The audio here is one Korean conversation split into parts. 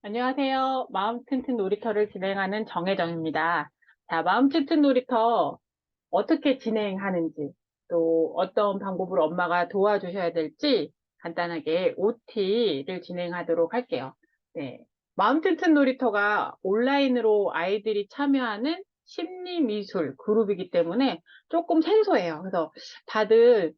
안녕하세요. 마음 튼튼 놀이터를 진행하는 정혜정입니다. 자, 마음 튼튼 놀이터 어떻게 진행하는지, 또 어떤 방법으로 엄마가 도와주셔야 될지 간단하게 OT를 진행하도록 할게요. 네. 마음 튼튼 놀이터가 온라인으로 아이들이 참여하는 심리미술 그룹이기 때문에 조금 생소해요. 그래서 다들,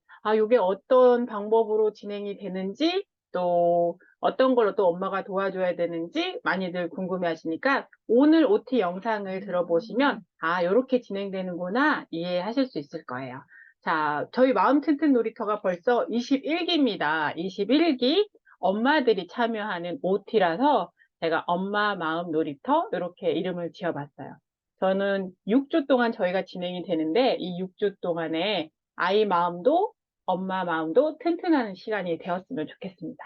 이게 어떤 방법으로 진행이 되는지, 또 어떤 걸로 또 엄마가 도와줘야 되는지 많이들 궁금해 하시니까 오늘 OT 영상을 들어보시면, 요렇게 진행되는구나 이해하실 수 있을 거예요. 자, 저희 마음 튼튼 놀이터가 벌써 21기입니다. 21기 엄마들이 참여하는 OT라서 제가 엄마 마음 놀이터 이렇게 이름을 지어봤어요. 저는 6주 동안 저희가 진행이 되는데 이 6주 동안에 아이 마음도 엄마 마음도 튼튼하는 시간이 되었으면 좋겠습니다.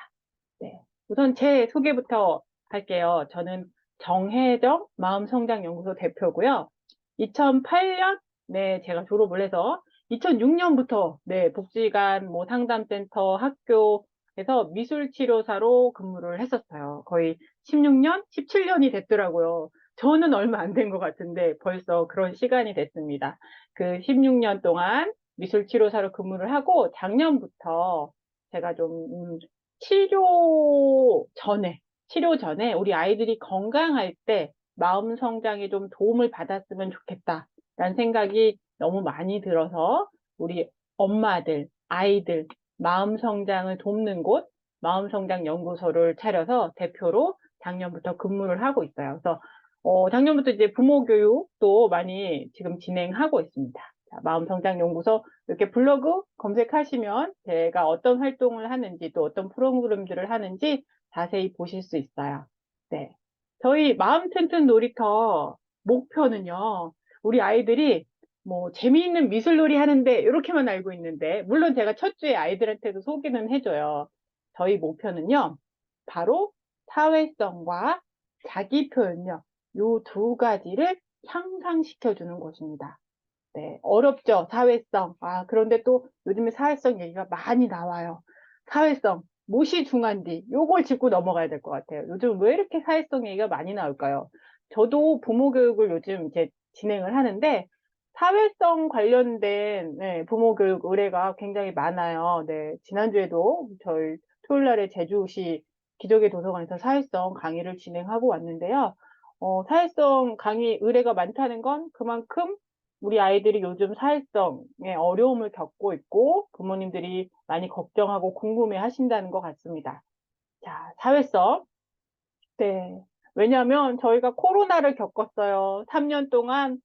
네. 우선 제 소개부터 할게요. 저는 정혜정 마음성장연구소 대표고요. 2008년에 제가 졸업을 해서 2006년부터 복지관, 상담센터, 학교에서 미술치료사로 근무를 했었어요. 거의 16년, 17년이 됐더라고요. 저는 얼마 안 된 것 같은데 벌써 그런 시간이 됐습니다. 그 16년 동안 미술치료사로 근무를 하고 작년부터 제가 좀 치료 전에, 치료 전에 우리 아이들이 건강할 때 마음 성장에 좀 도움을 받았으면 좋겠다라는 생각이 너무 많이 들어서 우리 엄마들, 아이들 마음 성장을 돕는 곳, 마음 성장 연구소를 차려서 대표로 작년부터 근무를 하고 있어요. 그래서 작년부터 이제 부모 교육도 많이 지금 진행하고 있습니다. 자, 마음 성장 연구소 이렇게 블로그 검색하시면 제가 어떤 활동을 하는지 또 어떤 프로그램들을 하는지 자세히 보실 수 있어요. 네. 저희 마음 튼튼 놀이터 목표는요, 우리 아이들이 재미있는 미술놀이 하는데 이렇게만 알고 있는데, 물론 제가 첫 주에 아이들한테도 소개는 해줘요. 저희 목표는요, 바로 사회성과 자기 표현력, 요 두 가지를 향상시켜주는 것입니다. 네, 어렵죠, 사회성. 그런데 또 요즘에 사회성 얘기가 많이 나와요. 사회성, 무엇이 중요한지, 요걸 짚고 넘어가야 될 것 같아요. 요즘 왜 이렇게 사회성 얘기가 많이 나올까요? 저도 부모 교육을 요즘 이제 진행을 하는데, 사회성 관련된 부모 교육 의뢰가 굉장히 많아요. 네, 지난주에도 저희 토요일 날에 제주시 기적의 도서관에서 사회성 강의를 진행하고 왔는데요. 사회성 강의 의뢰가 많다는 건 그만큼 우리 아이들이 요즘 사회성에 어려움을 겪고 있고 부모님들이 많이 걱정하고 궁금해 하신다는 것 같습니다. 자, 사회성. 네. 왜냐하면 저희가 코로나를 겪었어요. 3년 동안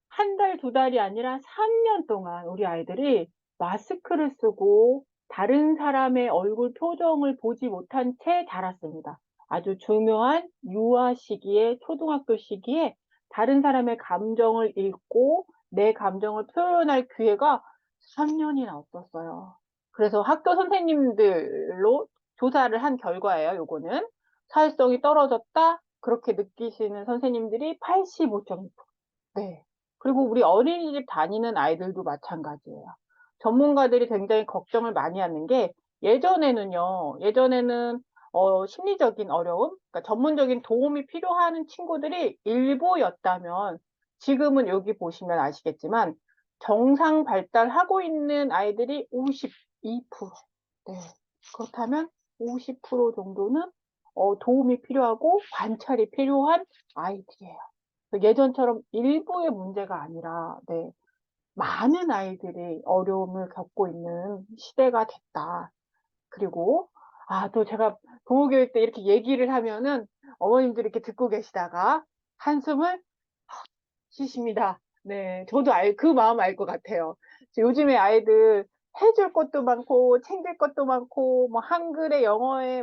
한 달, 두 달이 아니라 3년 동안 우리 아이들이 마스크를 쓰고 다른 사람의 얼굴 표정을 보지 못한 채 자랐습니다. 아주 중요한 유아 시기에, 초등학교 시기에 다른 사람의 감정을 읽고 내 감정을 표현할 기회가 3년이나 없었어요. 그래서 학교 선생님들로 조사를 한 결과예요, 요거는. 사회성이 떨어졌다? 그렇게 느끼시는 선생님들이 85.2%. 네. 그리고 우리 어린이집 다니는 아이들도 마찬가지예요. 전문가들이 굉장히 걱정을 많이 하는 게 예전에는 심리적인 어려움, 그러니까 전문적인 도움이 필요한 친구들이 일부였다면 지금은 여기 보시면 아시겠지만 정상 발달하고 있는 아이들이 52%. 네. 그렇다면 50% 정도는 도움이 필요하고 관찰이 필요한 아이들이에요. 예전처럼 일부의 문제가 아니라, 네, 많은 아이들이 어려움을 겪고 있는 시대가 됐다. 그리고, 또 제가 부모교육 때 이렇게 얘기를 하면은 어머님들이 이렇게 듣고 계시다가 한숨을 쉬십니다. 네, 저도 그 마음 알 것 같아요. 요즘에 아이들 해줄 것도 많고, 챙길 것도 많고, 한글에, 영어에,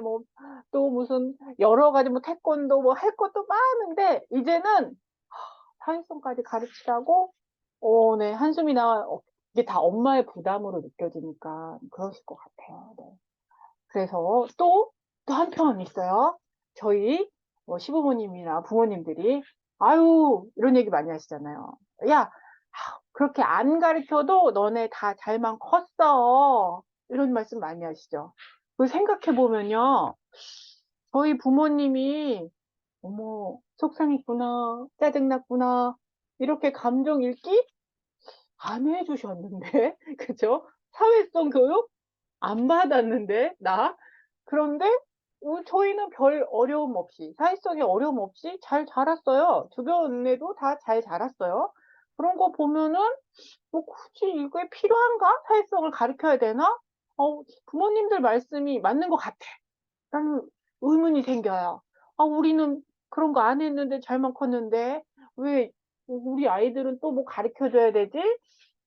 또 무슨, 여러 가지, 태권도, 할 것도 많은데, 이제는 사회성까지 가르치라고, 네, 한숨이 이게 다 엄마의 부담으로 느껴지니까 그러실 것 같아요. 네. 그래서 또 한편 있어요. 저희 시부모님이나 부모님들이, 아유, 이런 얘기 많이 하시잖아요. 야, 그렇게 안 가르쳐도 너네 다 잘만 컸어. 이런 말씀 많이 하시죠. 그 생각해 보면요. 저희 부모님이 어머, 속상했구나, 짜증났구나, 이렇게 감정 읽기 안 해주셨는데, 그죠? 사회성 교육 안 받았는데, 나? 그런데, 저희는 별 어려움 없이, 사회성에 어려움 없이 잘 자랐어요. 주변에도 다 잘 자랐어요. 그런 거 보면은, 뭐 굳이 이게 필요한가? 사회성을 가르쳐야 되나? 부모님들 말씀이 맞는 것 같아. 라는 의문이 생겨요. 우리는 그런 거 안 했는데 잘만 컸는데, 왜 우리 아이들은 또 뭐 가르쳐 줘야 되지?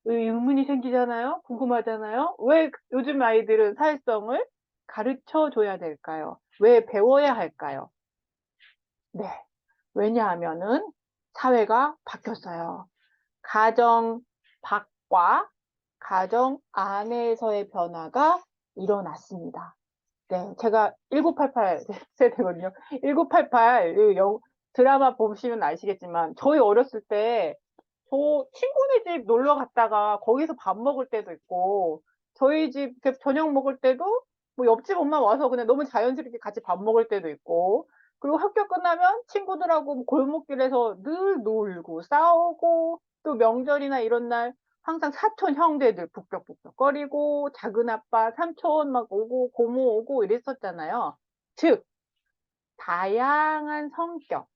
의문이 생기잖아요. 궁금하잖아요. 왜 요즘 아이들은 사회성을 가르쳐 줘야 될까요? 왜 배워야 할까요? 네. 왜냐하면은 사회가 바뀌었어요. 가정 밖과 가정 안에서의 변화가 일어났습니다. 네, 제가 1988 세대거든요. 1988 드라마 보시면 아시겠지만 저희 어렸을 때 저 친구네 집 놀러 갔다가 거기서 밥 먹을 때도 있고 저희 집 이렇게 저녁 먹을 때도 뭐 옆집 엄마 와서 그냥 너무 자연스럽게 같이 밥 먹을 때도 있고 그리고 학교 끝나면 친구들하고 뭐 골목길에서 늘 놀고 싸우고 또 명절이나 이런 날 항상 사촌 형제들 북적북적거리고 작은 아빠 삼촌 막 오고 고모 오고 이랬었잖아요. 즉 다양한 성격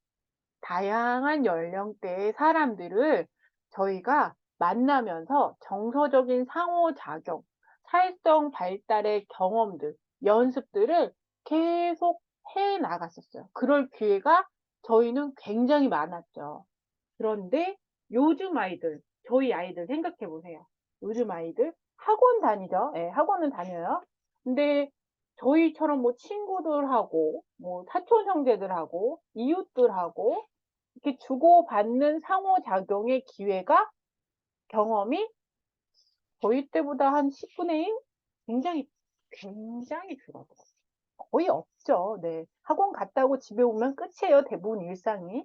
다양한 연령대의 사람들을 저희가 만나면서 정서적인 상호작용, 사회성 발달의 경험들, 연습들을 계속 해 나갔었어요. 그럴 기회가 저희는 굉장히 많았죠. 그런데 요즘 아이들, 저희 아이들 생각해 보세요. 요즘 아이들 학원 다니죠. 예, 학원은 다녀요. 근데 저희처럼 뭐 친구들하고, 뭐 사촌 형제들하고, 이웃들하고 이렇게 주고받는 상호작용의 기회가 경험이 저희 때보다 한 10분의 1? 굉장히 줄어들어요. 거의 없죠. 네. 학원 갔다 오고 집에 오면 끝이에요. 대부분 일상이.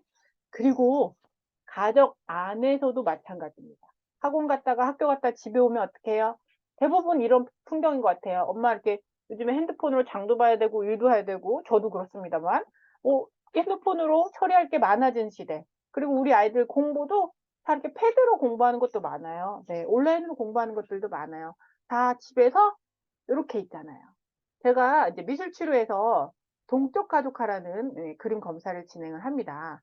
그리고 가족 안에서도 마찬가지입니다. 학원 갔다가 학교 갔다 집에 오면 어떻게 해요? 대부분 이런 풍경인 것 같아요. 엄마 이렇게 요즘에 핸드폰으로 장도 봐야 되고 일도 해야 되고 저도 그렇습니다만 핸드폰으로 처리할 게 많아진 시대. 그리고 우리 아이들 공부도 다 이렇게 패드로 공부하는 것도 많아요. 네, 온라인으로 공부하는 것들도 많아요. 다 집에서 이렇게 있잖아요. 제가 이제 미술치료에서 동적 가족화라는 그림 검사를 진행을 합니다.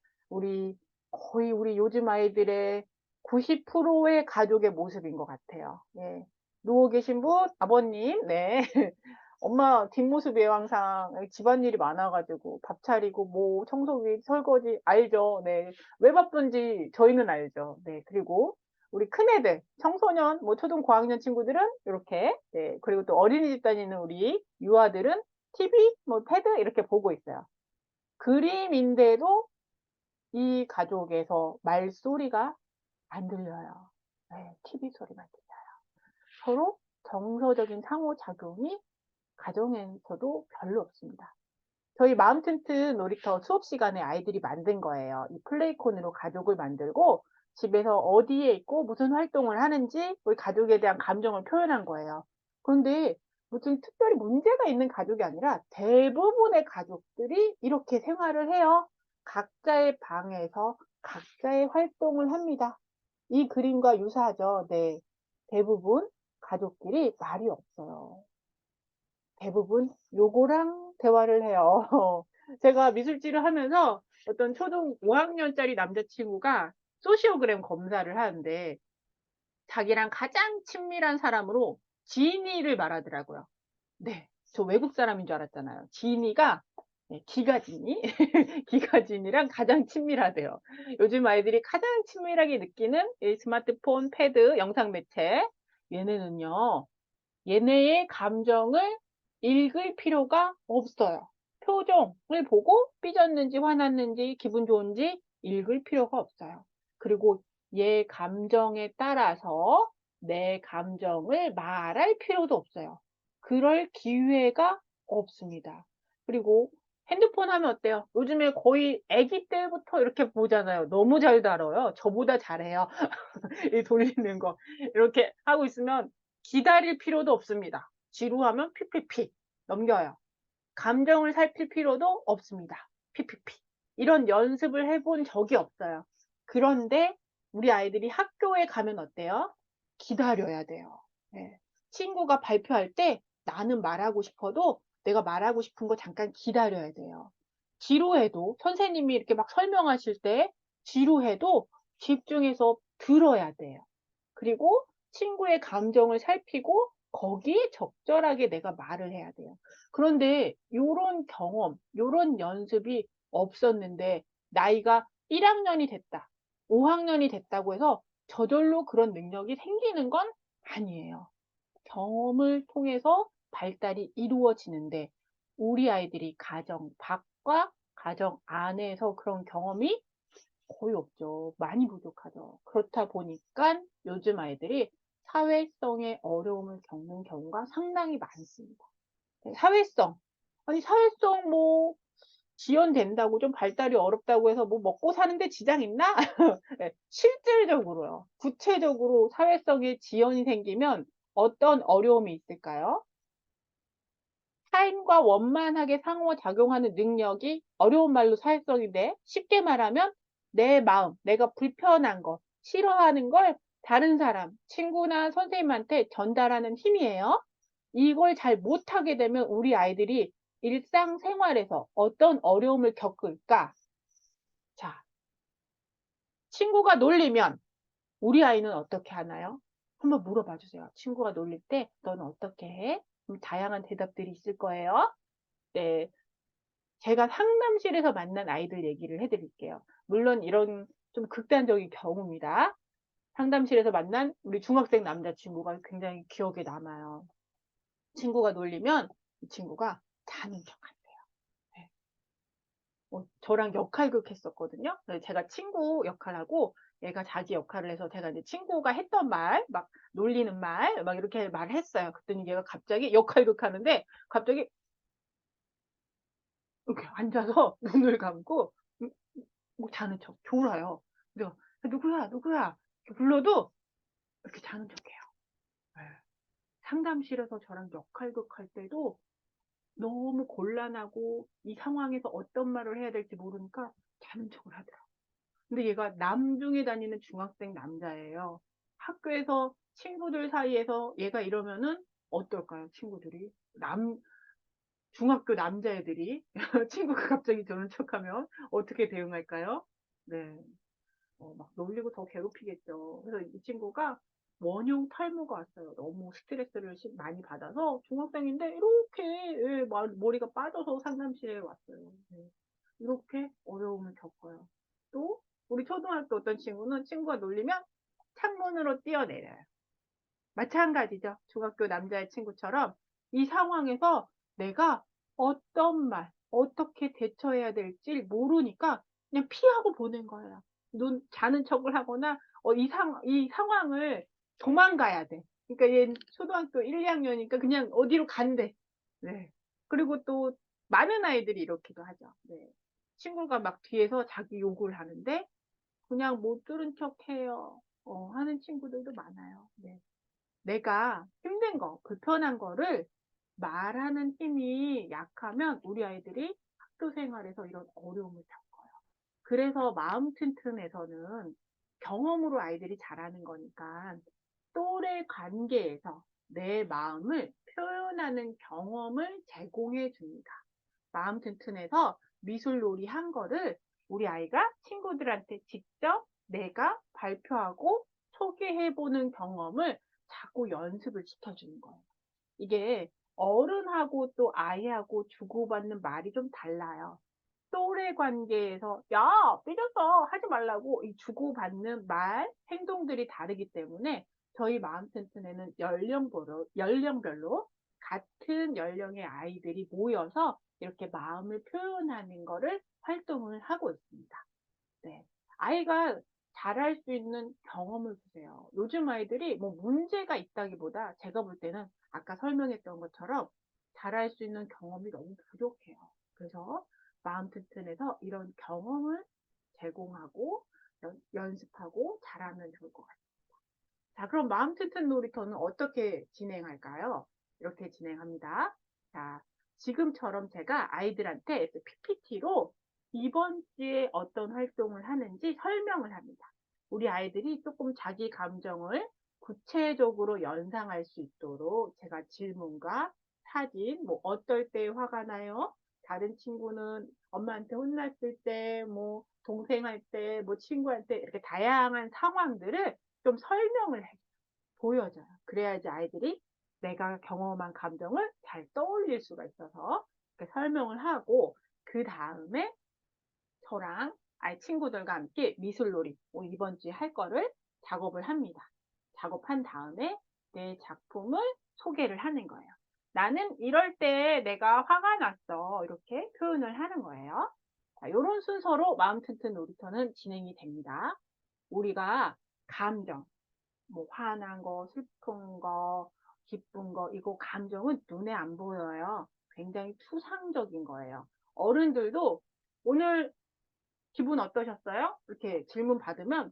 거의 우리 요즘 아이들의 90%의 가족의 모습인 것 같아요. 예. 누워 계신 분, 아버님, 네. 엄마 뒷모습이에요, 항상. 집안일이 많아가지고, 밥 차리고, 뭐, 청소기, 설거지, 알죠? 네. 왜 바쁜지 저희는 알죠. 네. 그리고 우리 큰애들, 청소년, 뭐, 초등 고학년 친구들은 이렇게, 네. 그리고 또 어린이집 다니는 우리 유아들은 TV, 뭐, 패드 이렇게 보고 있어요. 그림인데도 이 가족에서 말소리가 안 들려요. 네. TV 소리만 들려요. 서로 정서적인 상호작용이 가정에서도 별로 없습니다. 저희 마음 튼튼 놀이터 수업 시간에 아이들이 만든 거예요. 이 플레이콘으로 가족을 만들고 집에서 어디에 있고 무슨 활동을 하는지 우리 가족에 대한 감정을 표현한 거예요. 그런데 무슨 특별히 문제가 있는 가족이 아니라 대부분의 가족들이 이렇게 생활을 해요. 각자의 방에서 각자의 활동을 합니다. 이 그림과 유사하죠. 네. 대부분 가족끼리 말이 없어요. 대부분 요거랑 대화를 해요. 제가 미술지를 하면서 어떤 초등 5학년짜리 남자친구가 소시오그램 검사를 하는데 자기랑 가장 친밀한 사람으로 지니를 말하더라고요. 네, 저 외국 사람인 줄 알았잖아요. 지니가 네, 기가지니? 기가지니랑 가장 친밀하대요. 요즘 아이들이 가장 친밀하게 느끼는 이 스마트폰, 패드, 영상 매체 얘네는요. 얘네의 감정을 읽을 필요가 없어요. 표정을 보고 삐졌는지 화났는지 기분 좋은지 읽을 필요가 없어요. 그리고 얘 감정에 따라서 내 감정을 말할 필요도 없어요. 그럴 기회가 없습니다. 그리고 핸드폰 하면 어때요? 요즘에 거의 아기 때부터 이렇게 보잖아요. 너무 잘 다뤄요. 저보다 잘해요. 이 돌리는 거. 이렇게 하고 있으면 기다릴 필요도 없습니다. 지루하면 피피피 넘겨요. 감정을 살필 필요도 없습니다. 피피피. 이런 연습을 해본 적이 없어요. 그런데 우리 아이들이 학교에 가면 어때요? 기다려야 돼요. 네. 친구가 발표할 때 나는 말하고 싶어도 내가 말하고 싶은 거 잠깐 기다려야 돼요. 지루해도 선생님이 이렇게 막 설명하실 때 지루해도 집중해서 들어야 돼요. 그리고 친구의 감정을 살피고 거기에 적절하게 내가 말을 해야 돼요. 그런데 요런 경험, 요런 연습이 없었는데 나이가 1학년이 됐다, 5학년이 됐다고 해서 저절로 그런 능력이 생기는 건 아니에요. 경험을 통해서 발달이 이루어지는데 우리 아이들이 가정 밖과 가정 안에서 그런 경험이 거의 없죠. 많이 부족하죠. 그렇다 보니까 요즘 아이들이 사회성의 어려움을 겪는 경우가 상당히 많습니다. 네, 사회성. 아니, 사회성 뭐, 지연된다고 좀 발달이 어렵다고 해서 뭐 먹고 사는데 지장 있나? 네, 실질적으로요. 구체적으로 사회성에 지연이 생기면 어떤 어려움이 있을까요? 타인과 원만하게 상호작용하는 능력이 어려운 말로 사회성인데 쉽게 말하면 내 마음, 내가 불편한 거, 싫어하는 걸 다른 사람, 친구나 선생님한테 전달하는 힘이에요. 이걸 잘 못하게 되면 우리 아이들이 일상생활에서 어떤 어려움을 겪을까? 자, 친구가 놀리면 우리 아이는 어떻게 하나요? 한번 물어봐 주세요. 친구가 놀릴 때 너는 어떻게 해? 다양한 대답들이 있을 거예요. 네, 제가 상담실에서 만난 아이들 얘기를 해드릴게요. 물론 이런 좀 극단적인 경우입니다. 상담실에서 만난 우리 중학생 남자친구가 굉장히 기억에 남아요. 친구가 놀리면 이 친구가 자는 척한대요. 네. 저랑 역할극 했었거든요. 그래서 제가 친구 역할하고 얘가 자기 역할을 해서 제가 이제 친구가 했던 말, 막 놀리는 말, 막 이렇게 말을 했어요. 그랬더니 얘가 갑자기 역할극 하는데 갑자기 이렇게 앉아서 눈을 감고 뭐 자는 척 졸아요. 그래서 누구야 누구야 이렇게 불러도 이렇게 자는 척해요. 네. 상담실에서 저랑 역할극 할 때도 너무 곤란하고 이 상황에서 어떤 말을 해야 될지 모르니까 자는 척을 하더라고요. 근데 얘가 남중에 다니는 중학생 남자예요. 학교에서 친구들 사이에서 얘가 이러면은 어떨까요? 친구들이 중학교 남자애들이 친구가 갑자기 저런 척하면 어떻게 대응할까요? 네. 막 놀리고 더 괴롭히겠죠. 그래서 이 친구가 원형 탈모가 왔어요. 너무 스트레스를 많이 받아서 중학생인데 이렇게 예, 머리가 빠져서 상담실에 왔어요. 네. 이렇게 어려움을 겪어요. 또 우리 초등학교 어떤 친구는 친구가 놀리면 창문으로 뛰어내려요. 마찬가지죠. 중학교 남자의 친구처럼 이 상황에서 내가 어떤 말, 어떻게 대처해야 될지 모르니까 그냥 피하고 보낸 거예요. 눈 자는 척을 하거나 이 상황을 도망가야 돼. 그러니까 얘 초등학교 1, 2학년이니까 그냥 어디로 간대. 네. 그리고 또 많은 아이들이 이렇게도 하죠. 네. 친구가 막 뒤에서 자기 욕을 하는데 그냥 못 들은 척 해요. 하는 친구들도 많아요. 네. 내가 힘든 거, 불편한 거를 말하는 힘이 약하면 우리 아이들이 학교 생활에서 이런 어려움을 겪어요. 그래서 마음 튼튼에서는 경험으로 아이들이 자라는 거니까 또래 관계에서 내 마음을 표현하는 경험을 제공해 줍니다. 마음 튼튼해서 미술놀이 한 거를 우리 아이가 친구들한테 직접 내가 발표하고 소개해보는 경험을 자꾸 연습을 시켜주는 거예요. 이게 어른하고 또 아이하고 주고받는 말이 좀 달라요. 또래 관계에서 야 삐졌어 하지 말라고 이 주고받는 말 행동들이 다르기 때문에 저희 마음 튼튼에는 연령별로 같은 연령의 아이들이 모여서 이렇게 마음을 표현하는 거를 활동을 하고 있습니다. 네. 아이가 잘할 수 있는 경험을 주세요. 요즘 아이들이 뭐 문제가 있다기보다 제가 볼 때는 아까 설명했던 것처럼 잘할 수 있는 경험이 너무 부족해요. 그래서 마음 튼튼해서 이런 경험을 제공하고 연습하고 잘하면 좋을 것 같아요. 자, 그럼 마음 튼튼 놀이터는 어떻게 진행할까요? 이렇게 진행합니다. 자, 지금처럼 제가 아이들한테 PPT로 이번 주에 어떤 활동을 하는지 설명을 합니다. 우리 아이들이 조금 자기 감정을 구체적으로 연상할 수 있도록 제가 질문과 사진, 뭐 어떨 때 화가 나요? 다른 친구는 엄마한테 혼났을 때, 뭐 동생할 때, 뭐 친구한테 이렇게 다양한 상황들을 좀 설명을 해, 보여줘요. 그래야지 아이들이 내가 경험한 감정을 잘 떠올릴 수가 있어서 이렇게 설명을 하고 그 다음에 저랑 아이 친구들과 함께 미술놀이 이번 주에 할 거를 작업을 합니다. 작업한 다음에 내 작품을 소개를 하는 거예요. 나는 이럴 때 내가 화가 났어. 이렇게 표현을 하는 거예요. 자, 이런 순서로 마음 튼튼 놀이터는 진행이 됩니다. 우리가 감정, 뭐 화난 거, 슬픈 거, 기쁜 거, 이거 감정은 눈에 안 보여요. 굉장히 추상적인 거예요. 어른들도 오늘 기분 어떠셨어요? 이렇게 질문 받으면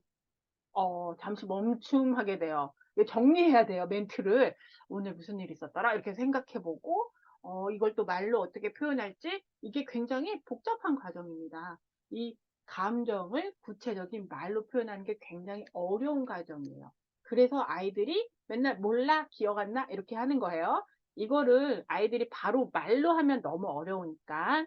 잠시 멈춤하게 돼요. 정리해야 돼요, 멘트를. 오늘 무슨 일이 있었더라? 이렇게 생각해보고 이걸 또 말로 어떻게 표현할지 이게 굉장히 복잡한 과정입니다. 이 감정을 구체적인 말로 표현하는 게 굉장히 어려운 과정이에요. 그래서 아이들이 맨날 몰라, 기억 안 나? 이렇게 하는 거예요. 이거를 아이들이 바로 말로 하면 너무 어려우니까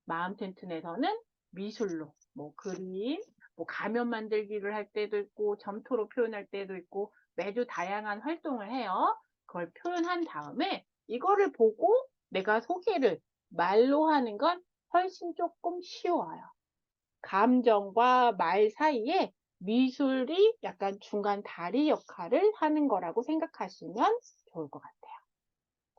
마음 튼튼에서는 미술로, 뭐 그림, 뭐 가면 만들기를 할 때도 있고 점토로 표현할 때도 있고 매주 다양한 활동을 해요. 그걸 표현한 다음에 이거를 보고 내가 소개를 말로 하는 건 훨씬 조금 쉬워요. 감정과 말 사이에 미술이 약간 중간 다리 역할을 하는 거라고 생각하시면 좋을 것 같아요.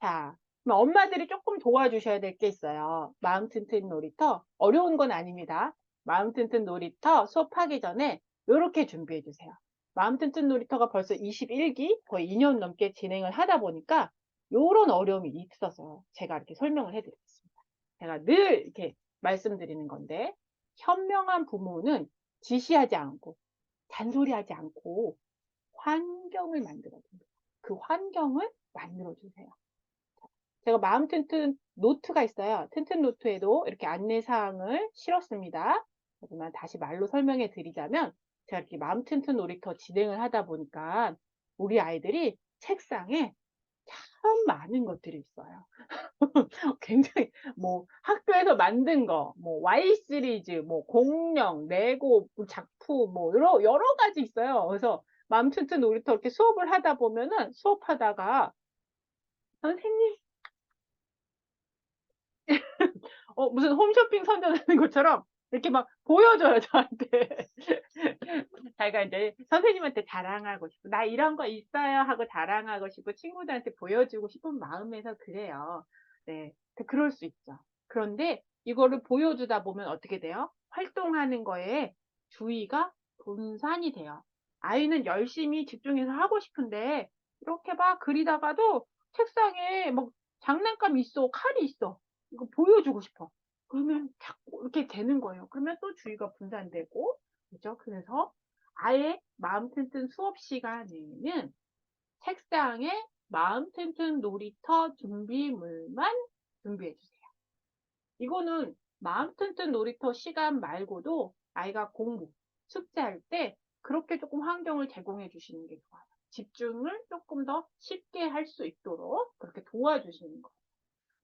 자, 그럼 엄마들이 조금 도와주셔야 될 게 있어요. 마음 튼튼 놀이터. 어려운 건 아닙니다. 마음 튼튼 놀이터 수업하기 전에 이렇게 준비해 주세요. 마음 튼튼 놀이터가 벌써 21기, 거의 2년 넘게 진행을 하다 보니까 이런 어려움이 있어서 제가 이렇게 설명을 해드리겠습니다. 제가 늘 이렇게 말씀드리는 건데, 현명한 부모는 지시하지 않고, 잔소리하지 않고, 환경을 만들어줍니다. 그 환경을 만들어주세요. 제가 마음 튼튼 노트가 있어요. 튼튼 노트에도 이렇게 안내사항을 실었습니다. 하지만 다시 말로 설명해 드리자면 제가 이렇게 마음 튼튼 놀이터 진행을 하다 보니까 우리 아이들이 책상에 참 많은 것들이 있어요. 굉장히 뭐 학교에서 만든 거, 뭐 Y 시리즈, 뭐 공룡, 레고 작품 뭐 여러 가지 있어요. 그래서 마음 튼튼 놀이터 이렇게 수업을 하다 보면은 수업하다가 선생님 무슨 홈쇼핑 선전하는 것처럼 이렇게 막 보여줘요, 저한테. 자기가 이제 선생님한테 자랑하고 싶고, 나 이런 거 있어요 하고 자랑하고 싶고, 친구들한테 보여주고 싶은 마음에서 그래요. 네. 그럴 수 있죠. 그런데 이거를 보여주다 보면 어떻게 돼요? 활동하는 거에 주의가 분산이 돼요. 아이는 열심히 집중해서 하고 싶은데, 이렇게 막 그리다가도 책상에 막 장난감 있어, 칼이 있어. 이거 보여주고 싶어. 그러면 자꾸 이렇게 되는 거예요. 그러면 또 주의가 분산되고, 그죠? 그래서 아예 마음 튼튼 수업 시간에는 책상에 마음 튼튼 놀이터 준비물만 준비해 주세요. 이거는 마음 튼튼 놀이터 시간 말고도 아이가 공부, 숙제할 때 그렇게 조금 환경을 제공해 주시는 게 좋아요. 집중을 조금 더 쉽게 할 수 있도록 그렇게 도와주시는 거예요.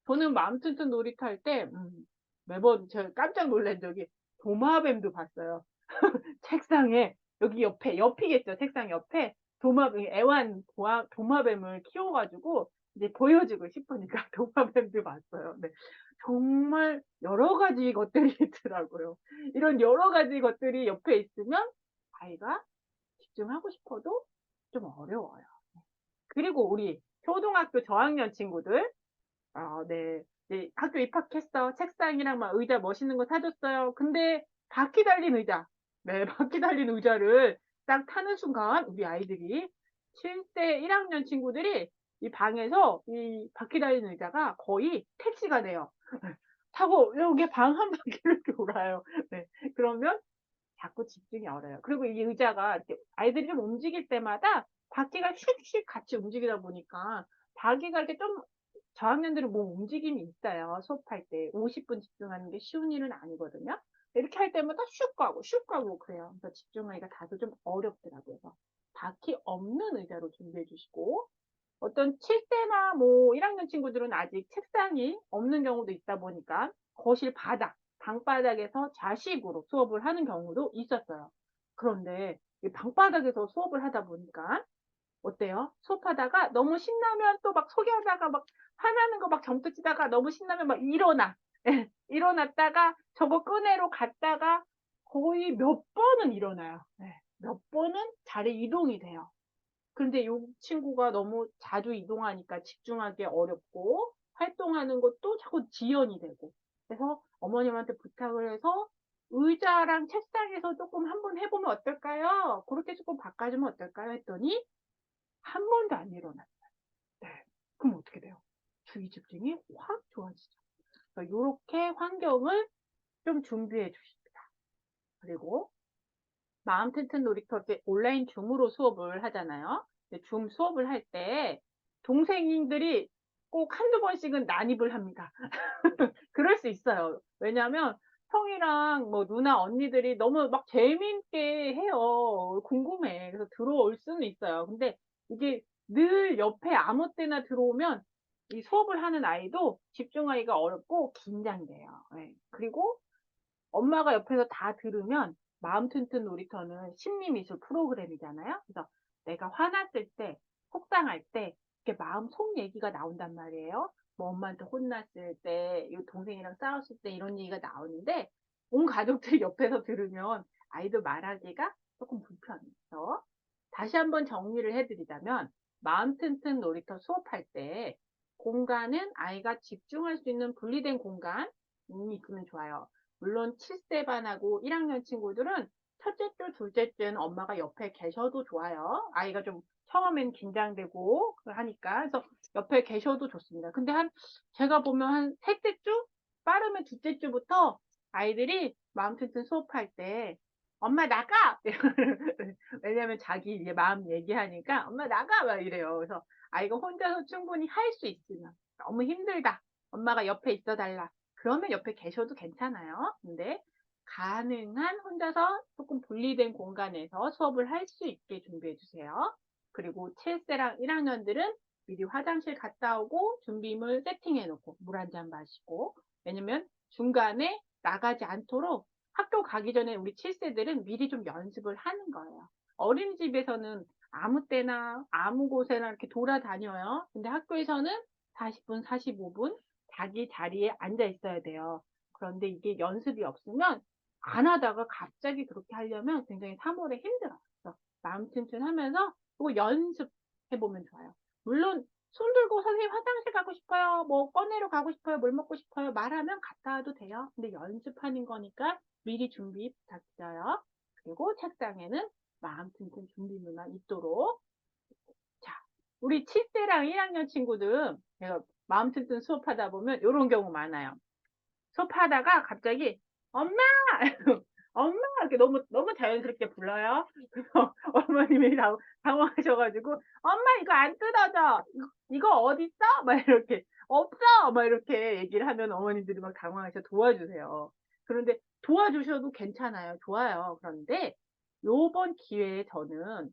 저는 마음 튼튼 놀이터 할 때, 매번 제가 깜짝 놀란 적이 도마뱀도 봤어요. 책상에, 여기 옆이겠죠. 책상 옆에 애완 도마뱀을 키워가지고 이제 보여주고 싶으니까 도마뱀도 봤어요. 네. 정말 여러 가지 것들이 있더라고요. 이런 여러 가지 것들이 옆에 있으면 아이가 집중하고 싶어도 좀 어려워요. 그리고 우리 초등학교 저학년 친구들, 네. 네, 학교 입학했어. 책상이랑 막 의자 멋있는 거 사줬어요. 근데 바퀴 달린 의자. 네, 바퀴 달린 의자를 딱 타는 순간 우리 아이들이 7대 1학년 친구들이 이 방에서 이 바퀴 달린 의자가 거의 택시가 돼요. 타고 여기 방 한 바퀴를 돌아요. 네, 그러면 자꾸 집중이 어려요. 그리고 이 의자가 이렇게 아이들이 좀 움직일 때마다 바퀴가 휙휙 같이 움직이다 보니까 바퀴가 이렇게 좀 저학년들은 몸 움직임이 있어요. 수업할 때 50분 집중하는 게 쉬운 일은 아니거든요. 이렇게 할 때마다 슉 가고 그래요. 그래서 집중하기가 다소 좀 어렵더라고요. 그래서 바퀴 없는 의자로 준비해 주시고, 어떤 7세나 뭐 1학년 친구들은 아직 책상이 없는 경우도 있다 보니까 거실 바닥, 방바닥에서 좌식으로 수업을 하는 경우도 있었어요. 그런데 이 방바닥에서 수업을 하다 보니까 어때요? 수업하다가 너무 신나면 또 막 소개하다가 막 화나는 거 막 점프 치다가 너무 신나면 막 일어나. 일어났다가 저거 끄내러 갔다가 거의 몇 번은 일어나요. 몇 번은 자리 이동이 돼요. 근데 이 친구가 너무 자주 이동하니까 집중하기 어렵고 활동하는 것도 자꾸 지연이 되고 그래서 어머님한테 부탁을 해서 의자랑 책상에서 조금 한번 해보면 어떨까요? 그렇게 조금 바꿔주면 어떨까요? 했더니 한 번도 안 일어났어요. 네. 그럼 어떻게 돼요? 주의 집중이 확 좋아지죠. 이렇게 환경을 좀 준비해 주십니다. 그리고 마음 튼튼 놀이터 때 온라인 줌으로 수업을 하잖아요. 줌 수업을 할 때 동생들이 꼭 한두 번씩은 난입을 합니다. 그럴 수 있어요. 왜냐하면 형이랑 뭐 누나 언니들이 너무 막 재미있게 해요. 궁금해. 그래서 들어올 수는 있어요. 근데 이게 늘 옆에 아무 때나 들어오면 이 수업을 하는 아이도 집중하기가 어렵고 긴장돼요. 네. 그리고 엄마가 옆에서 다 들으면 마음 튼튼 놀이터는 심리미술 프로그램이잖아요. 그래서 내가 화났을 때, 속상할 때, 이렇게 마음 속 얘기가 나온단 말이에요. 뭐 엄마한테 혼났을 때, 이 동생이랑 싸웠을 때 이런 얘기가 나오는데 온 가족들이 옆에서 들으면 아이들 말하기가 조금 불편해서 다시 한번 정리를 해드리자면 마음 튼튼 놀이터 수업할 때 공간은 아이가 집중할 수 있는 분리된 공간이 있으면 좋아요. 물론 7세 반하고 1학년 친구들은 첫째 주, 둘째 주에는 엄마가 옆에 계셔도 좋아요. 아이가 좀 처음엔 긴장되고 하니까. 그래서 옆에 계셔도 좋습니다. 근데 제가 보면 한 셋째 주? 빠르면 둘째 주부터 아이들이 마음 튼튼 수업할 때 엄마 나가! 왜냐면 자기 이제 마음 얘기하니까 엄마 나가! 막 이래요. 그래서 아이가 혼자서 충분히 할 수 있으면 너무 힘들다. 엄마가 옆에 있어 달라. 그러면 옆에 계셔도 괜찮아요. 근데 가능한 혼자서 조금 분리된 공간에서 수업을 할 수 있게 준비해 주세요. 그리고 7세랑 1학년들은 미리 화장실 갔다 오고 준비물 세팅해 놓고 물 한 잔 마시고 왜냐면 중간에 나가지 않도록 학교 가기 전에 우리 7세들은 미리 좀 연습을 하는 거예요. 어린이집에서는 아무 때나 아무 곳에나 이렇게 돌아다녀요. 근데 학교에서는 40분, 45분 자기 자리에 앉아 있어야 돼요. 그런데 이게 연습이 없으면 안 하다가 갑자기 그렇게 하려면 굉장히 3월에 힘들어요. 그래서 마음 튼튼하면서 그거 연습해 보면 좋아요. 물론 손 들고 선생님 화장실 가고 싶어요. 뭐 꺼내러 가고 싶어요. 물 먹고 싶어요. 말하면 갔다 와도 돼요. 근데 연습하는 거니까 미리 준비 부탁드려요. 그리고 책상에는 마음 튼튼 준비물만 있도록. 자, 우리 7세랑 1학년 친구들은 제가 마음 튼튼 수업하다 보면 이런 경우 많아요. 수업하다가 갑자기 엄마! 엄마! 이렇게 너무 자연스럽게 불러요. 그래서 어머님이 당황하셔가지고 엄마 이거 안 뜯어져. 이거 어딨어? 막 이렇게 없어! 막 이렇게 얘기를 하면 어머님들이 막 당황해서 도와주세요. 그런데 도와주셔도 괜찮아요. 좋아요. 그런데 요번 기회에 저는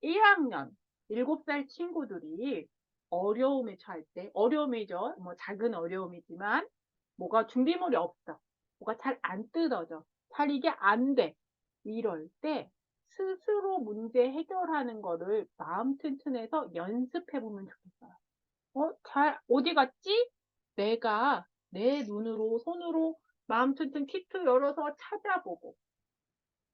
1학년 7살 친구들이 어려움에 처할 때 어려움이죠. 뭐 작은 어려움이지만 뭐가 준비물이 없어. 뭐가 잘 안 뜯어져. 잘 이게 안 돼. 이럴 때 스스로 문제 해결하는 거를 마음 튼튼해서 연습해 보면 좋겠어요. 어디 갔지? 내가 내 눈으로, 손으로 마음 튼튼 키트 열어서 찾아보고,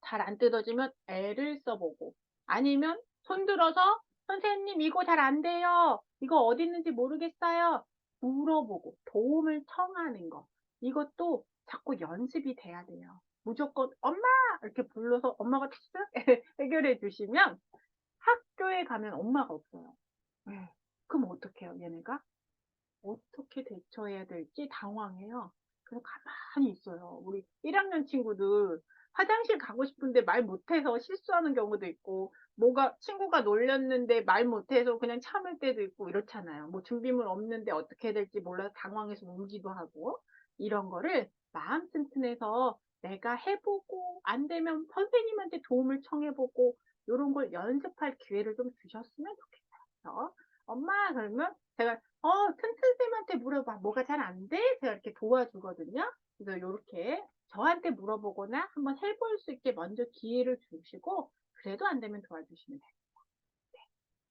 잘 안 뜯어지면 애를 써보고, 아니면 손 들어서 선생님 이거 잘 안 돼요. 이거 어디 있는지 모르겠어요. 물어보고 도움을 청하는 거. 이것도 자꾸 연습이 돼야 돼요. 무조건 엄마! 이렇게 불러서 엄마가 탁 해결해 주시면 학교에 가면 엄마가 없어요. 네. 그럼 어떡해요, 얘네가? 어떻게 대처해야 될지 당황해요. 그래서 가만히 있어요. 우리 1학년 친구들 화장실 가고 싶은데 말 못해서 실수하는 경우도 있고, 뭐가 친구가 놀렸는데 말 못해서 그냥 참을 때도 있고 이렇잖아요. 뭐 준비물 없는데 어떻게 해야 될지 몰라서 당황해서 울기도 하고, 이런 거를 마음 튼튼해서 내가 해보고 안 되면 선생님한테 도움을 청해보고 이런 걸 연습할 기회를 좀 주셨으면 좋겠어요. 엄마 그러면 제가 튼튼쌤한테 물어봐. 뭐가 잘 안 돼? 제가 이렇게 도와주거든요. 그래서 이렇게 저한테 물어보거나 한번 해볼 수 있게 먼저 기회를 주시고 그래도 안 되면 도와주시면 돼요.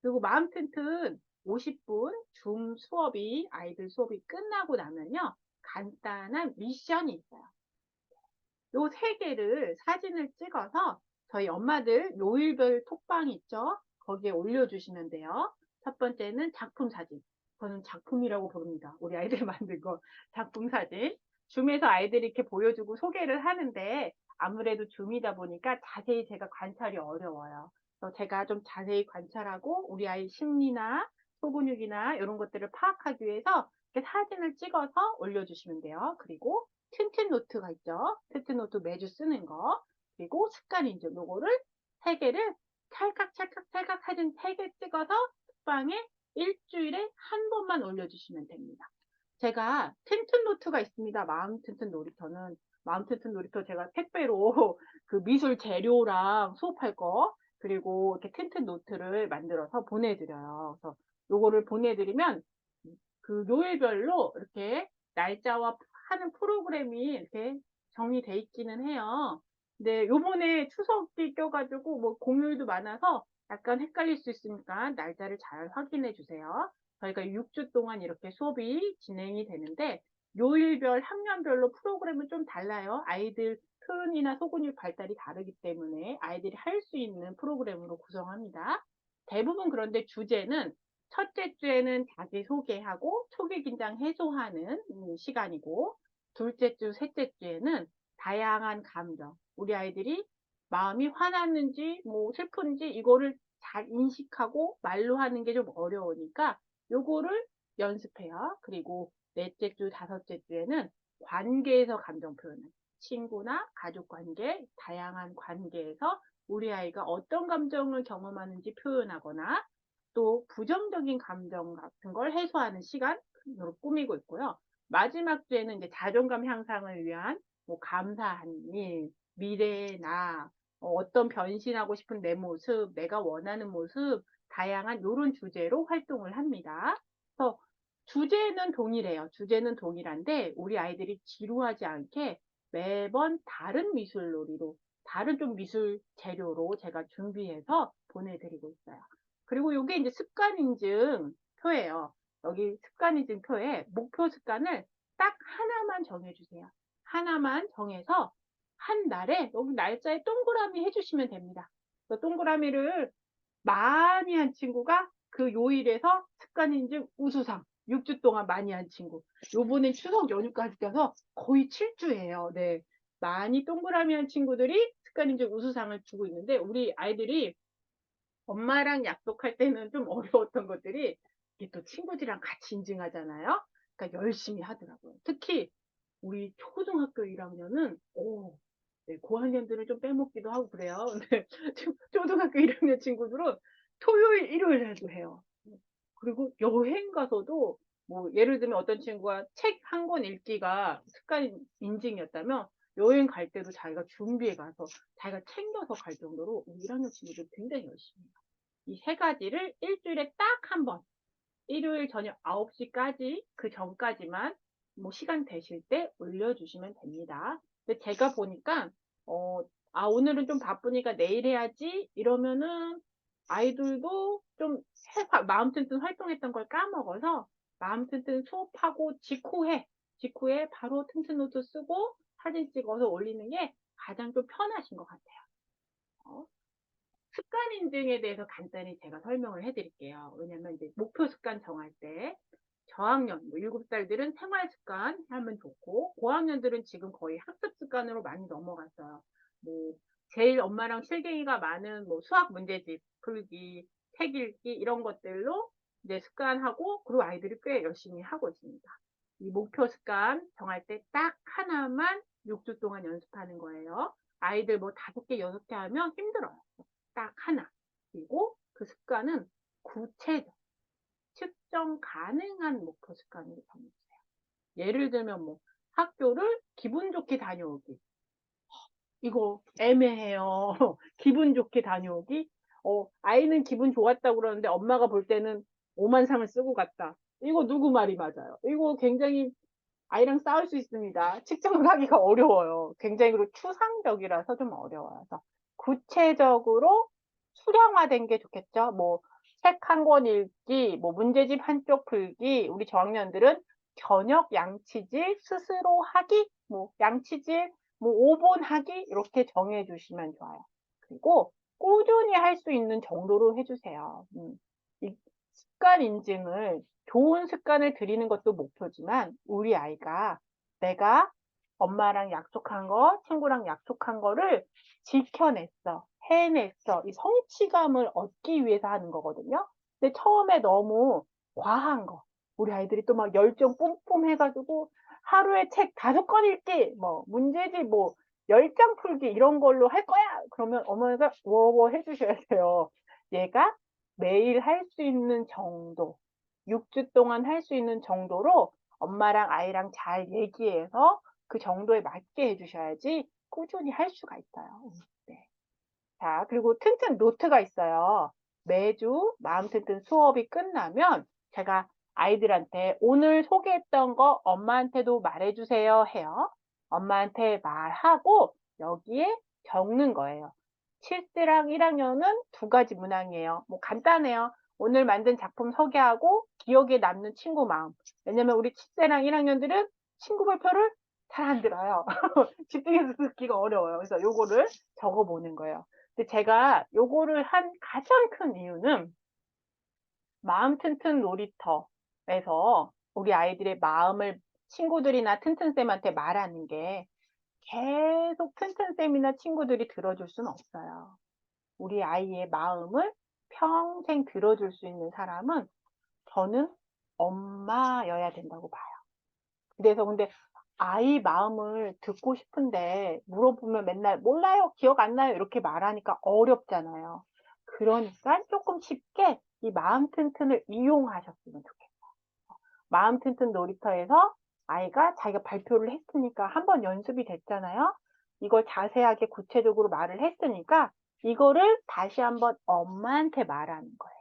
그리고 마음 튼튼 50분 줌 수업이 아이들 수업이 끝나고 나면요. 간단한 미션이 있어요. 요 세 개를 사진을 찍어서 저희 엄마들 요일별 톡방 있죠? 거기에 올려주시면 돼요. 첫 번째는 작품 사진. 저는 작품이라고 부릅니다. 우리 아이들 만든 거 작품 사진. 줌에서 아이들이 이렇게 보여주고 소개를 하는데 아무래도 줌이다 보니까 자세히 제가 관찰이 어려워요. 그래서 제가 좀 자세히 관찰하고 우리 아이 심리나 소근육이나 이런 것들을 파악하기 위해서 이렇게 사진을 찍어서 올려주시면 돼요. 그리고 튼튼 노트가 있죠. 튼튼 노트 매주 쓰는 거. 그리고 습관 인증 요거를 세 개를 찰칵찰칵찰칵 사진 세 개 찍어서 톡방에 일주일에 한 번만 올려주시면 됩니다. 제가 튼튼 노트가 있습니다. 마음 튼튼 놀이터는 마음 튼튼 놀이터 제가 택배로 그 미술 재료랑 수업할 거 그리고 이렇게 튼튼 노트를 만들어서 보내드려요. 그래서 요거를 보내드리면 그 요일별로 이렇게 날짜와 하는 프로그램이 이렇게 정리돼 있기는 해요. 근데 요번에 추석이 껴가지고 뭐 공휴일도 많아서 약간 헷갈릴 수 있으니까 날짜를 잘 확인해 주세요. 저희가 6주 동안 이렇게 수업이 진행이 되는데 요일별 학년별로 프로그램은 좀 달라요. 아이들 표현이나 소근육 발달이 다르기 때문에 아이들이 할 수 있는 프로그램으로 구성합니다. 대부분 그런데 주제는 첫째 주에는 자기소개하고 초기 긴장 해소하는 시간이고 둘째 주, 셋째 주에는 다양한 감정, 우리 아이들이 마음이 화났는지 뭐 슬픈지 이거를 잘 인식하고 말로 하는 게 좀 어려우니까 요거를 연습해요. 그리고 넷째 주, 다섯째 주에는 관계에서 감정 표현을 친구나 가족 관계, 다양한 관계에서 우리 아이가 어떤 감정을 경험하는지 표현하거나 또 부정적인 감정 같은 걸 해소하는 시간으로 꾸미고 있고요. 마지막 주에는 이제 자존감 향상을 위한 뭐 감사한 일, 미래의 나, 어떤 변신하고 싶은 내 모습, 내가 원하는 모습, 다양한 이런 주제로 활동을 합니다. 그래서 주제는 동일해요. 주제는 동일한데 우리 아이들이 지루하지 않게 매번 다른 미술 놀이로, 다른 좀 미술 재료로 제가 준비해서 보내드리고 있어요. 그리고 이게 이제 습관 인증 표예요. 여기 습관 인증 표에 목표 습관을 딱 하나만 정해주세요. 하나만 정해서 한 날에 여기 날짜에 동그라미 해주시면 됩니다. 그 동그라미를 많이 한 친구가 그 요일에서 습관 인증 우수상 6주 동안 많이 한 친구. 요번엔 추석 연휴까지 껴서 거의 7주예요. 네. 많이 동그라미 한 친구들이 습관 인증 우수상을 주고 있는데 우리 아이들이 엄마랑 약속할 때는 좀 어려웠던 것들이 이게 또 친구들이랑 같이 인증하잖아요. 그러니까 열심히 하더라고요. 특히 우리 초등학교 1학년은 네, 고학년들은 좀 빼먹기도 하고 그래요. 근데 초등학교 1학년 친구들은 토요일, 일요일에도 해요. 그리고 여행 가서도 뭐 예를 들면 어떤 친구가 책 한 권 읽기가 습관 인증이었다면 여행 갈 때도 자기가 준비해 가서 자기가 챙겨서 갈 정도로 1학년 친구들 굉장히 열심히 해요. 이 세 가지를 일주일에 딱 한 번, 일요일 저녁 9시까지 그 전까지만 뭐 시간 되실 때 올려주시면 됩니다. 근데 제가 보니까 오늘은 좀 바쁘니까 내일 해야지 이러면은 아이들도 좀 마음 튼튼 활동했던 걸 까먹어서 마음 튼튼 수업하고 직후에 바로 튼튼 노트 쓰고 사진 찍어서 올리는 게 가장 좀 편하신 것 같아요. 어, 습관 인증에 대해서 간단히 제가 설명을 해드릴게요. 왜냐면 이제 목표 습관 정할 때 저학년, 뭐 7살들은 생활 습관 하면 좋고, 고학년들은 지금 거의 학습 습관으로 많이 넘어갔어요. 뭐, 제일 엄마랑 실갱이가 많은 뭐 수학 문제집 풀기, 책 읽기, 이런 것들로 이제 습관하고, 그리고 아이들이 꽤 열심히 하고 있습니다. 이 목표 습관 정할 때 딱 하나만 6주 동안 연습하는 거예요. 아이들 뭐 5개, 6개 하면 힘들어요. 딱 하나. 그리고 그 습관은 구체적, 측정 가능한 목표 습관으로 정해주세요. 예를 들면 뭐 학교를 기분 좋게 다녀오기. 이거 애매해요. 기분 좋게 다녀오기? 아이는 기분 좋았다고 그러는데 엄마가 볼 때는 오만 상을 쓰고 갔다. 이거 누구 말이 맞아요? 이거 굉장히 아이랑 싸울 수 있습니다. 측정을 하기가 어려워요. 굉장히 그리고 추상적이라서 좀 어려워요. 그래서 구체적으로 수량화된 게 좋겠죠. 뭐, 책 한 권 읽기, 뭐, 문제집 한쪽 풀기, 우리 저학년들은 저녁 양치질 스스로 하기, 뭐, 양치질, 뭐, 5분 하기, 이렇게 정해 주시면 좋아요. 그리고 꾸준히 할 수 있는 정도로 해주세요. 이 습관 인증을 좋은 습관을 들이는 것도 목표지만 우리 아이가 내가 엄마랑 약속한 거, 친구랑 약속한 거를 지켜냈어, 해냈어. 이 성취감을 얻기 위해서 하는 거거든요. 근데 처음에 너무 과한 거. 우리 아이들이 또 막 열정 뿜뿜 해가지고 하루에 책 5권 읽기, 뭐 문제집 뭐 10장 풀기 이런 걸로 할 거야. 그러면 어머니가 워워 해주셔야 돼요. 얘가 매일 할 수 있는 정도, 6주 동안 할 수 있는 정도로 엄마랑 아이랑 잘 얘기해서 그 정도에 맞게 해주셔야지 꾸준히 할 수가 있어요. 네. 자, 그리고 튼튼 노트가 있어요. 매주 마음 튼튼 수업이 끝나면 제가 아이들한테 오늘 소개했던 거 엄마한테도 말해주세요 해요. 엄마한테 말하고 여기에 적는 거예요. 7세랑 1학년은 2가지 문항이에요. 뭐 간단해요. 오늘 만든 작품 소개하고 기억에 남는 친구 마음. 왜냐면 우리 7세랑 1학년들은 친구 발표를 잘 안 들어요. 집중해서 듣기가 어려워요. 그래서 요거를 적어보는 거예요. 근데 제가 요거를 한 가장 큰 이유는 마음 튼튼 놀이터에서 우리 아이들의 마음을 친구들이나 튼튼쌤한테 말하는 게 계속 튼튼쌤이나 친구들이 들어줄 수는 없어요. 우리 아이의 마음을 평생 들어줄 수 있는 사람은 저는 엄마여야 된다고 봐요. 그래서 근데 아이 마음을 듣고 싶은데 물어보면 맨날 몰라요, 기억 안 나요 이렇게 말하니까 어렵잖아요. 그러니까 조금 쉽게 이 마음 튼튼을 이용하셨으면 좋겠어요. 마음 튼튼 놀이터에서 아이가 자기가 발표를 했으니까 한번 연습이 됐잖아요. 이걸 자세하게 구체적으로 말을 했으니까 이거를 다시 한번 엄마한테 말하는 거예요.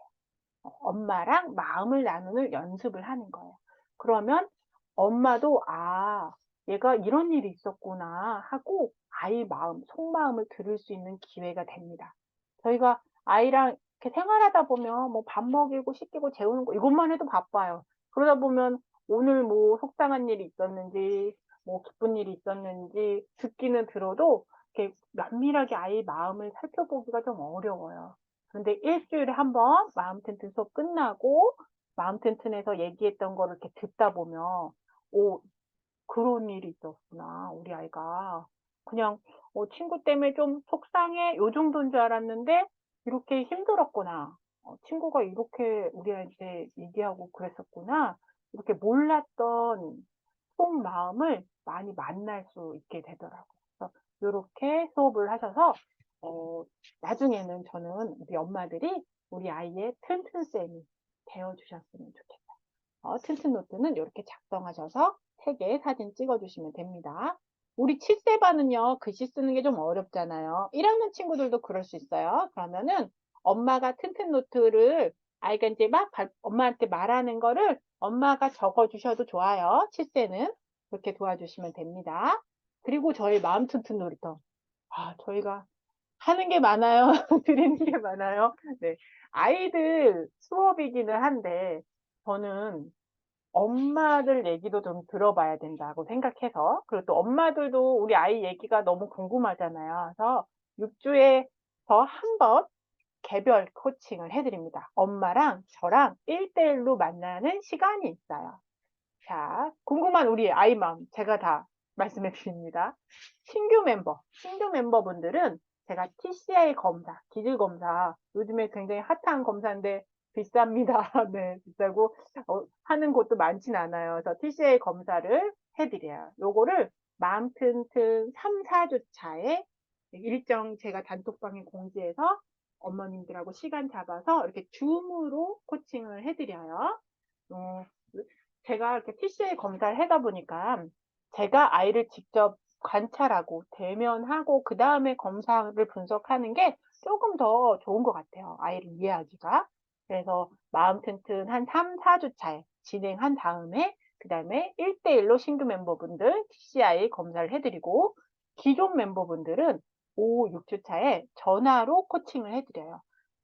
엄마랑 마음을 나누는 연습을 하는 거예요. 그러면 엄마도 아, 얘가 이런 일이 있었구나 하고 아이 마음, 속마음을 들을 수 있는 기회가 됩니다. 저희가 아이랑 이렇게 생활하다 보면 뭐 밥 먹이고 씻기고 재우는 거 이것만 해도 바빠요. 그러다 보면 오늘 뭐 속상한 일이 있었는지 뭐 기쁜 일이 있었는지 듣기는 들어도 이렇게 면밀하게 아이 마음을 살펴보기가 좀 어려워요. 그런데 일주일에 한 번 마음 튼튼 수업 끝나고 마음 튼튼에서 얘기했던 거를 이렇게 듣다 보면 오, 그런 일이 있었구나. 우리 아이가 그냥 친구 때문에 좀 속상해 요 정도인 줄 알았는데 이렇게 힘들었구나. 친구가 이렇게 우리한테 얘기하고 그랬었구나. 이렇게 몰랐던 속마음을 많이 만날 수 있게 되더라고요. 그래서 이렇게 수업을 하셔서 나중에는 저는 우리 엄마들이 우리 아이의 튼튼쌤이 되어주셨으면 좋겠어요. 튼튼 노트는 이렇게 작성하셔서 책에 사진 찍어주시면 됩니다. 우리 7세반은요, 글씨 쓰는 게 좀 어렵잖아요. 1학년 친구들도 그럴 수 있어요. 그러면은 엄마가 튼튼 노트를 아이가 이제 막 엄마한테 말하는 거를 엄마가 적어주셔도 좋아요. 7세는. 그렇게 도와주시면 됩니다. 그리고 저희 마음 튼튼 놀이터. 저희가 하는 게 많아요. 드리는 게 많아요. 네. 아이들 수업이기는 한데, 저는 엄마들 얘기도 좀 들어봐야 된다고 생각해서, 그리고 또 엄마들도 우리 아이 얘기가 너무 궁금하잖아요. 그래서 6주에 저 한 번 개별 코칭을 해드립니다. 엄마랑 저랑 1대1로 만나는 시간이 있어요. 자, 궁금한 우리 아이 마음 제가 다 말씀해 드립니다. 신규 멤버분들은 제가 TCI 검사, 기질 검사, 요즘에 굉장히 핫한 검사인데 비쌉니다. 네, 비싸고 하는 곳도 많진 않아요. 그래서 TCI 검사를 해드려요. 요거를 마음 튼튼 3, 4주 차에 일정 제가 단톡방에 공지해서 어머님들하고 시간 잡아서 이렇게 줌으로 코칭을 해드려요. 어, 제가 이렇게 TCA 검사를 하다 보니까 제가 아이를 직접 관찰하고 대면하고 그다음에 검사를 분석하는 게 조금 더 좋은 것 같아요. 아이를 이해하기가. 그래서 마음 튼튼 한 3, 4주 차에 진행한 다음에 그다음에 1대1로 신규 멤버분들 TCI 검사를 해드리고 기존 멤버분들은 5, 6주 차에 전화로 코칭을 해드려요.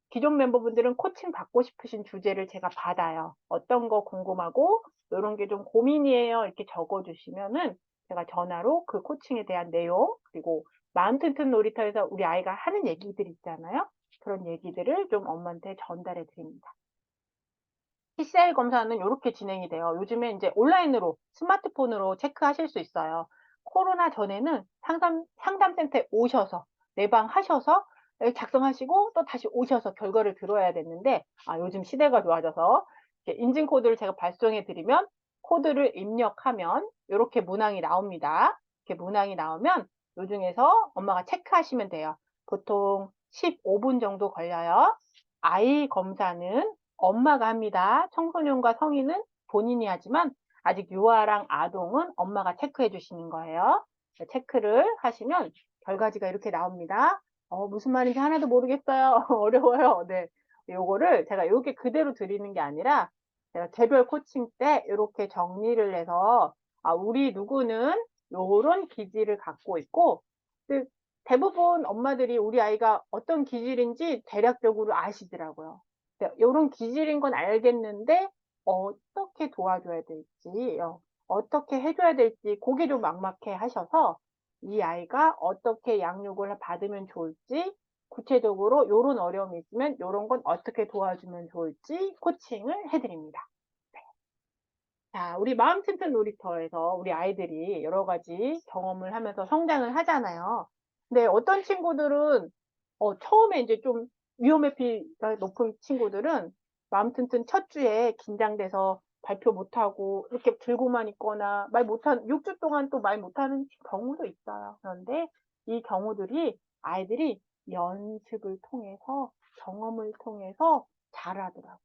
기존 멤버분들은 코칭 받고 싶으신 주제를 제가 받아요. 어떤 거 궁금하고 이런 게 좀 고민이에요. 이렇게 적어주시면은 제가 전화로 그 코칭에 대한 내용 그리고 마음 튼튼 놀이터에서 우리 아이가 하는 얘기들 있잖아요. 그런 얘기들을 좀 엄마한테 전달해 드립니다. PCR 검사는 이렇게 진행이 돼요. 요즘에 이제 온라인으로 스마트폰으로 체크하실 수 있어요. 코로나 전에는 상담센터에 오셔서 내방하셔서 작성하시고 또 다시 오셔서 결과를 들어야 됐는데 요즘 시대가 좋아져서 인증 코드를 제가 발송해 드리면 코드를 입력하면 이렇게 문항이 나옵니다. 이렇게 문항이 나오면 요 중에서 엄마가 체크하시면 돼요. 보통 15분 정도 걸려요. 아이 검사는 엄마가 합니다. 청소년과 성인은 본인이 하지만 아직 유아랑 아동은 엄마가 체크해 주시는 거예요. 체크를 하시면 결과지가 이렇게 나옵니다. 무슨 말인지 하나도 모르겠어요. 어려워요. 네. 요거를 제가 이렇게 그대로 드리는 게 아니라 제가 개별 코칭 때 이렇게 정리를 해서 우리 누구는 요런 기질을 갖고 있고 대부분 엄마들이 우리 아이가 어떤 기질인지 대략적으로 아시더라고요. 이런 기질인 건 알겠는데 어떻게 도와줘야 될지, 어떻게 해줘야 될지 그게 좀 막막해 하셔서 이 아이가 어떻게 양육을 받으면 좋을지 구체적으로 이런 어려움이 있으면 이런 건 어떻게 도와주면 좋을지 코칭을 해드립니다. 자, 우리 마음 튼튼 놀이터에서 우리 아이들이 여러 가지 경험을 하면서 성장을 하잖아요. 근데 어떤 친구들은 처음에 이제 좀 위험회피가 높은 친구들은 마음 튼튼 첫 주에 긴장돼서 발표 못하고 이렇게 들고만 있거나 6주 동안 또 말 못하는 경우도 있어요. 그런데 이 경우들이 아이들이 연습을 통해서 경험을 통해서 잘하더라고요.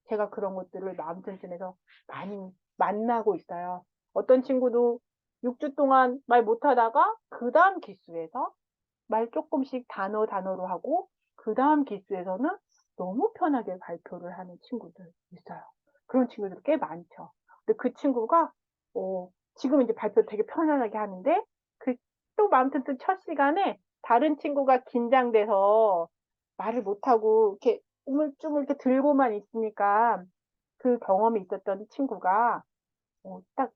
제가 그런 것들을 마음 튼튼해서 많이 만나고 있어요. 어떤 친구도 6주 동안 말 못하다가 그 다음 기수에서 말 조금씩 단어로 하고 그 다음 기수에서는 너무 편하게 발표를 하는 친구들 있어요. 그런 친구들 꽤 많죠. 근데 그 친구가 지금 이제 발표 되게 편안하게 하는데 또 마음 튼튼 첫 시간에 다른 친구가 긴장돼서 말을 못하고 이렇게 우물쭈물 이렇게 들고만 있으니까 그 경험이 있었던 친구가 딱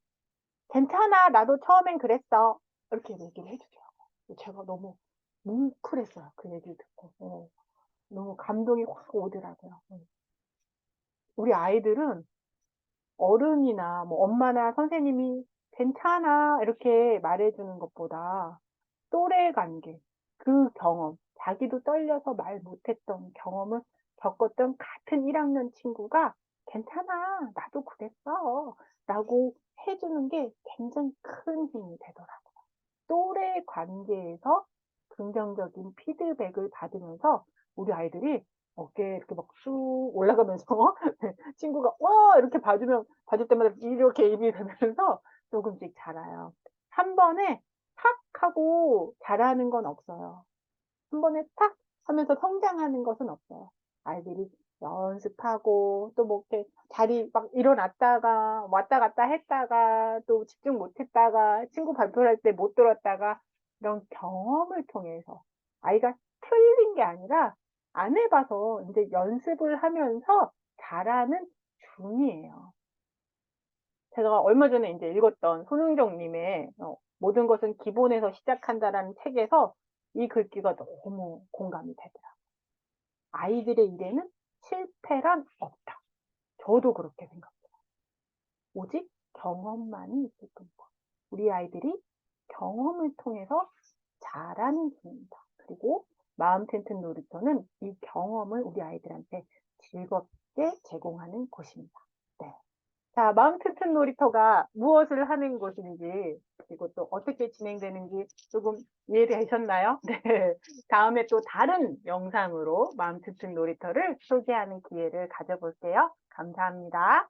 괜찮아 나도 처음엔 그랬어 이렇게 얘기를 해주더라고요. 제가 너무 뭉클했어요. 그 얘기를 듣고 너무 감동이 확 오더라고요. 우리 아이들은 어른이나 뭐 엄마나 선생님이 괜찮아 이렇게 말해주는 것보다 또래 관계, 그 경험, 자기도 떨려서 말 못했던 경험을 겪었던 같은 1학년 친구가 괜찮아, 나도 그랬어. 라고 해주는 게 굉장히 큰 힘이 되더라고요. 또래 관계에서 긍정적인 피드백을 받으면서 우리 아이들이 어깨에 이렇게 막 쑥 올라가면서 친구가 와 이렇게 봐줄 때마다 이렇게 입이 되면서 조금씩 자라요. 한 번에 탁 하고 자라는 건 없어요. 한 번에 탁 하면서 성장하는 것은 없어요. 아이들이 연습하고 또 뭐 이렇게 자리 막 일어났다가 왔다 갔다 했다가 또 집중 못했다가 친구 발표할 때 못 들었다가 이런 경험을 통해서 아이가 틀린 게 아니라 안 해봐서 이제 연습을 하면서 잘하는 중이에요. 제가 얼마 전에 이제 읽었던 손흥정님의 모든 것은 기본에서 시작한다라는 책에서 이 글귀가 너무 공감이 되더라고요. 아이들의 일에는 실패란 없다. 저도 그렇게 생각해요. 오직 경험만이 있을 뿐이다. 우리 아이들이 경험을 통해서 잘하는 중입니다. 그리고 마음 튼튼 놀이터는 이 경험을 우리 아이들한테 즐겁게 제공하는 곳입니다. 네. 자, 마음 튼튼 놀이터가 무엇을 하는 곳인지, 그리고 또 어떻게 진행되는지 조금 이해되셨나요? 네. 다음에 또 다른 영상으로 마음 튼튼 놀이터를 소개하는 기회를 가져볼게요. 감사합니다.